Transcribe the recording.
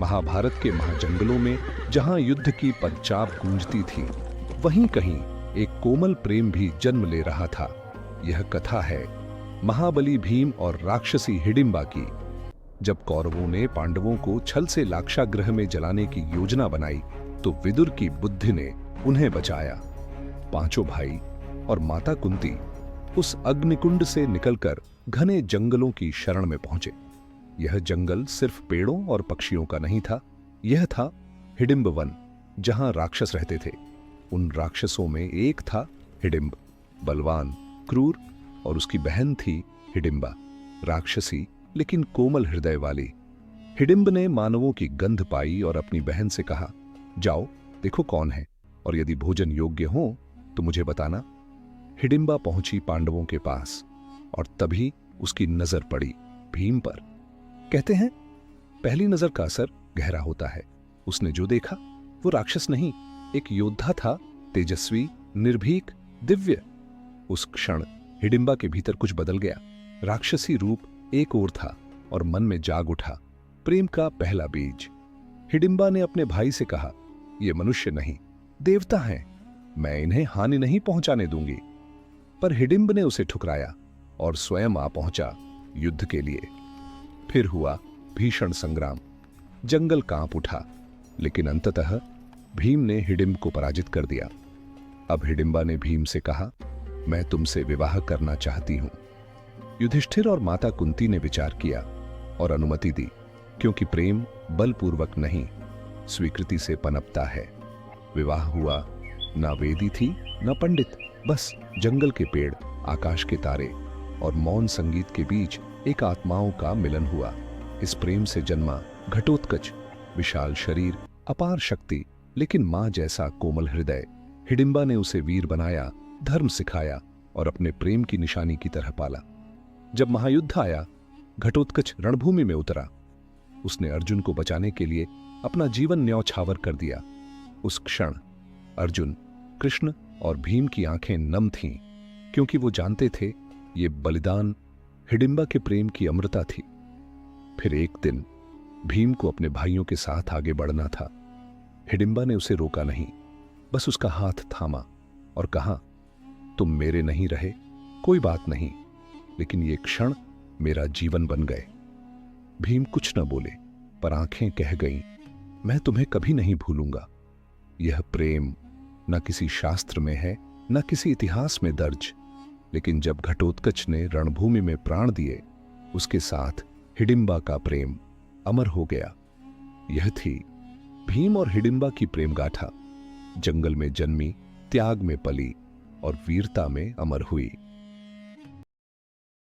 महाभारत के महाजंगलों में जहां युद्ध की पदचाप गूंजती थी, वहीं कहीं एक कोमल प्रेम भी जन्म ले रहा था। यह कथा है महाबली भीम और राक्षसी हिडिंबा की। जब कौरवों ने पांडवों को छल से लाक्षागृह में जलाने की योजना बनाई, तो विदुर की बुद्धि ने उन्हें बचाया। पांचों भाई और माता कुंती उस अग्निकुंड से निकलकर घने जंगलों की शरण में पहुंचे। यह जंगल सिर्फ पेड़ों और पक्षियों का नहीं था, यह था हिडिंब वन, जहां राक्षस रहते थे। उन राक्षसों में एक था हिडिंब, बलवान, क्रूर, और उसकी बहन थी हिडिंबा, राक्षसी लेकिन कोमल हृदय वाली। हिडिंब ने मानवों की गंध पाई और अपनी बहन से कहा, जाओ देखो कौन है, और यदि भोजन योग्य हो तो मुझे बताना। हिडिंबा पहुंची पांडवों के पास, और तभी उसकी नजर पड़ी भीम पर। कहते हैं पहली नजर का असर गहरा होता है। उसने जो देखा वो राक्षस नहीं, एक योद्धा था, तेजस्वी, निर्भीक, दिव्य। उस क्षण हिडिंबा के भीतर कुछ बदल गया। राक्षसी रूप एक ओर था और मन में जाग उठा प्रेम का पहला बीज। हिडिंबा ने अपने भाई से कहा, ये मनुष्य नहीं, देवता हैं, मैं इन्हें हानि नहीं पहुंचाने दूंगी। पर हिडिंब ने उसे ठुकराया और स्वयं आ पहुंचा युद्ध के लिए। फिर हुआ भीषण संग्राम। जंगल कांप उठा, लेकिन अंततः भीम ने हिडिंब को पराजित कर दिया। अब हिडिंबा ने भीम से कहा, मैं तुमसे विवाह करना चाहती हूं। युधिष्ठिर और माता कुंती ने विचार किया और अनुमति दी, क्योंकि प्रेम बलपूर्वक नहीं, स्वीकृति से पनपता है। विवाह हुआ। ना वेदी थी ना पंडित, बस जंगल के पेड़, आकाश के तारे और मौन संगीत के बीच एक आत्माओं का मिलन हुआ। इस प्रेम से जन्मा घटोत्कच, विशाल शरीर, अपार शक्ति, लेकिन मां जैसा कोमल हृदय। हिडिंबा ने उसे वीर बनाया, धर्म सिखाया और अपने प्रेम की निशानी की तरह पाला। जब महायुद्ध आया, घटोत्कच रणभूमि में उतरा। उसने अर्जुन को बचाने के लिए अपना जीवन न्यौछावर कर दिया। उस क्षण अर्जुन, कृष्ण और भीम की आंखें नम थीं, क्योंकि वो जानते थे ये बलिदान हिडिंबा के प्रेम की अमृता थी। फिर एक दिन भीम को अपने भाइयों के साथ आगे बढ़ना था। हिडिंबा ने उसे रोका नहीं, बस उसका हाथ थामा और कहा, तुम मेरे नहीं रहे, कोई बात नहीं, लेकिन ये क्षण मेरा जीवन बन गए। भीम कुछ न बोले, पर आंखें कह गईं, मैं तुम्हें कभी नहीं भूलूंगा। यह प्रेम न किसी शास्त्र में है, न किसी इतिहास में दर्ज, लेकिन जब घटोत्कच ने रणभूमि में प्राण दिए, उसके साथ हिडिंबा का प्रेम अमर हो गया। यह थी भीम और हिडिंबा की प्रेम गाथा। जंगल में जन्मी, त्याग में पली और वीरता में अमर हुई।